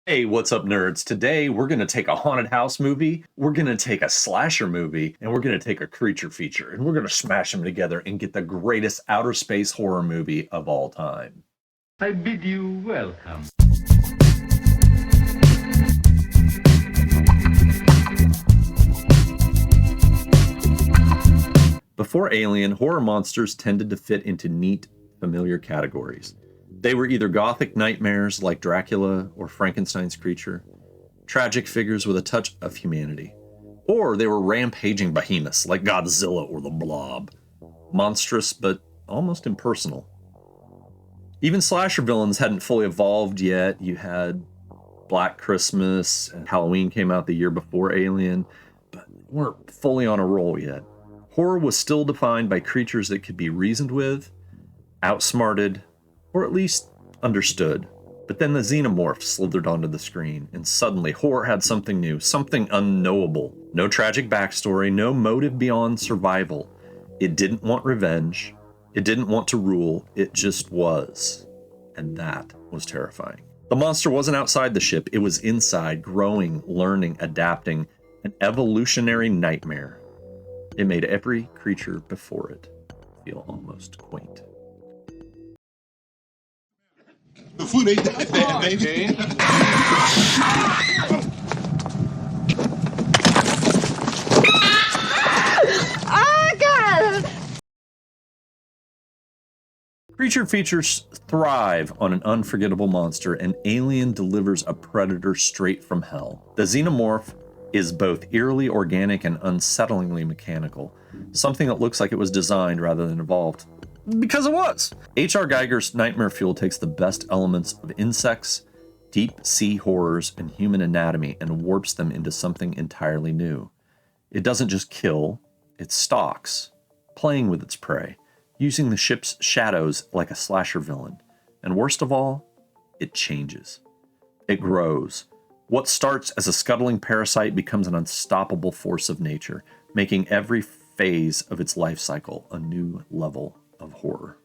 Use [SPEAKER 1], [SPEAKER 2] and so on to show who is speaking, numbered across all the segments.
[SPEAKER 1] Hey, what's up, nerds? Today, we're going to take a haunted house movie, we're going to take a slasher movie, and we're going to take a creature feature, and we're going to smash them together and get the greatest outer space horror movie of all time.
[SPEAKER 2] I bid you welcome.
[SPEAKER 1] Before Alien, horror monsters tended to fit into neat, familiar categories. They were either gothic nightmares like Dracula or Frankenstein's creature, tragic figures with a touch of humanity, or they were rampaging behemoths like Godzilla or the Blob, monstrous but almost impersonal. Even slasher villains hadn't fully evolved yet. You had Black Christmas and Halloween came out the year before Alien, but weren't fully on a roll yet. Horror was still defined by creatures that could be reasoned with, outsmarted, or at least understood. But then the xenomorph slithered onto the screen, and suddenly horror had something new, something unknowable. No tragic backstory, no motive beyond survival. It didn't want revenge. It didn't want to rule. It just was. And that was terrifying. The monster wasn't outside the ship. It was inside, growing, learning, adapting. An evolutionary nightmare. It made every creature before it feel almost quaint.
[SPEAKER 3] The food ain't that bad, baby.
[SPEAKER 4] Oh, God!
[SPEAKER 1] Creature features thrive on an unforgettable monster, and Alien delivers a predator straight from hell. The xenomorph is both eerily organic and unsettlingly mechanical, something that looks like it was designed rather than evolved. Because it was. H.R. Geiger's Nightmare Fuel takes the best elements of insects, deep sea horrors, and human anatomy and warps them into something entirely new. It doesn't just kill, it stalks, playing with its prey, using the ship's shadows like a slasher villain. And worst of all, it changes. It grows. What starts as a scuttling parasite becomes an unstoppable force of nature, making every phase of its life cycle a new level of horror.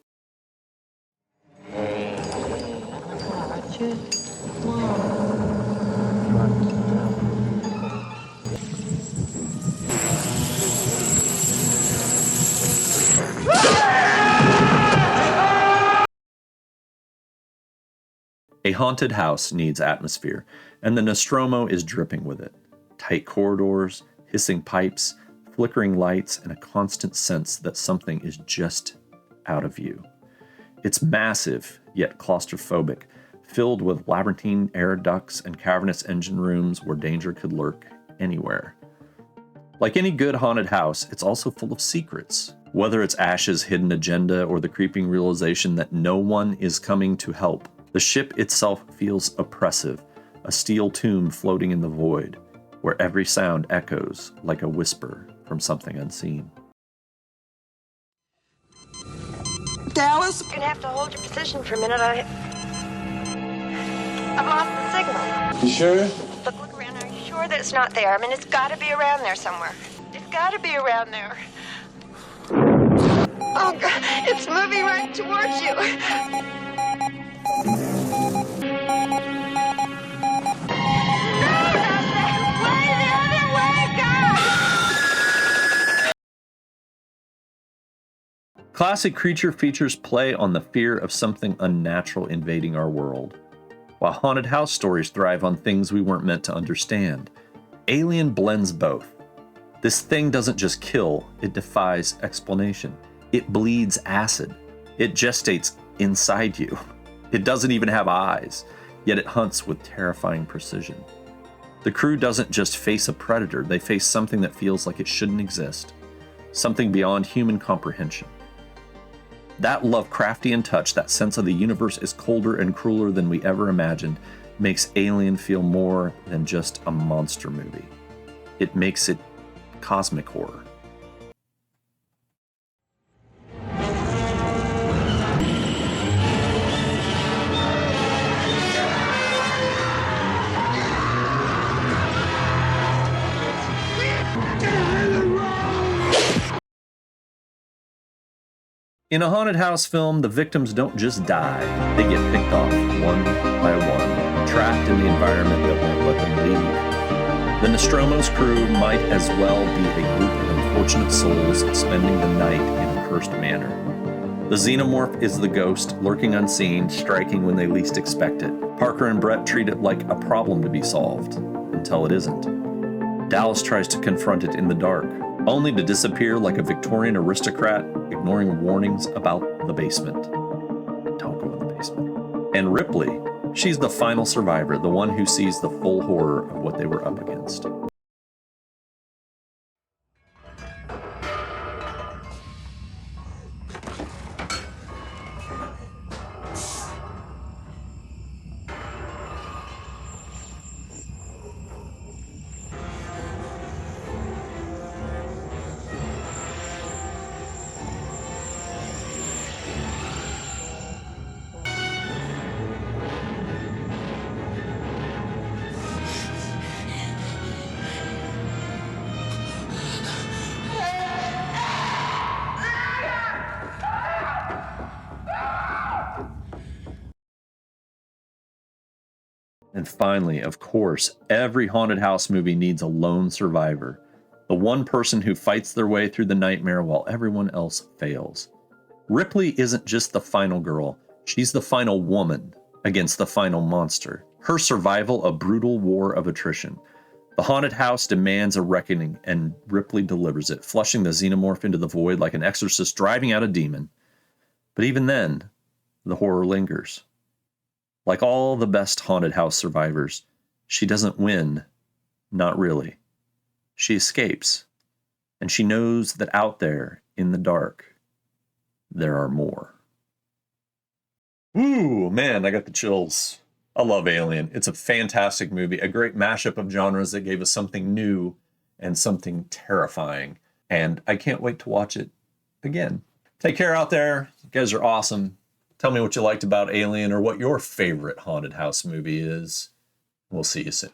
[SPEAKER 1] A haunted house needs atmosphere, and the Nostromo is dripping with it. Tight corridors, hissing pipes, flickering lights, and a constant sense that something is just out of view. It's massive, yet claustrophobic, filled with labyrinthine air ducts and cavernous engine rooms where danger could lurk anywhere. Like any good haunted house, it's also full of secrets, whether it's Ash's hidden agenda or the creeping realization that no one is coming to help. The ship itself feels oppressive, a steel tomb floating in the void, where every sound echoes like a whisper from something unseen.
[SPEAKER 4] Dallas? You're gonna have to hold your position for a minute. I've lost the signal.
[SPEAKER 3] You sure?
[SPEAKER 4] Look around. Are you sure that it's not there? I mean, it's gotta be around there somewhere. It's gotta be around there. Oh, God. It's moving right towards you.
[SPEAKER 1] Classic creature features play on the fear of something unnatural invading our world, while haunted house stories thrive on things we weren't meant to understand. Alien blends both. This thing doesn't just kill, it defies explanation. It bleeds acid. It gestates inside you. It doesn't even have eyes, yet it hunts with terrifying precision. The crew doesn't just face a predator, they face something that feels like it shouldn't exist, something beyond human comprehension. That Lovecraftian touch, that sense of the universe is colder and crueler than we ever imagined, makes Alien feel more than just a monster movie. It makes it cosmic horror. In a haunted house film, the victims don't just die, they get picked off one by one, trapped in the environment that won't let them leave. The Nostromo's crew might as well be a group of unfortunate souls spending the night in a cursed manor. The xenomorph is the ghost, lurking unseen, striking when they least expect it. Parker and Brett treat it like a problem to be solved, until it isn't. Dallas tries to confront it in the dark, only to disappear like a Victorian aristocrat, ignoring warnings about the basement. Don't go in the basement. And Ripley, she's the final survivor, the one who sees the full horror of what they were up against. And finally, of course, every haunted house movie needs a lone survivor. The one person who fights their way through the nightmare while everyone else fails. Ripley isn't just the final girl, she's the final woman against the final monster. Her survival, a brutal war of attrition. The haunted house demands a reckoning, and Ripley delivers it, flushing the xenomorph into the void like an exorcist driving out a demon. But even then, the horror lingers. Like all the best haunted house survivors, she doesn't win. Not really. She escapes, and she knows that out there in the dark, there are more. Ooh, man, I got the chills. I love Alien. It's a fantastic movie, a great mashup of genres that gave us something new and something terrifying. And I can't wait to watch it again. Take care out there. You guys are awesome. Tell me what you liked about Alien or what your favorite haunted house movie is. We'll see you soon.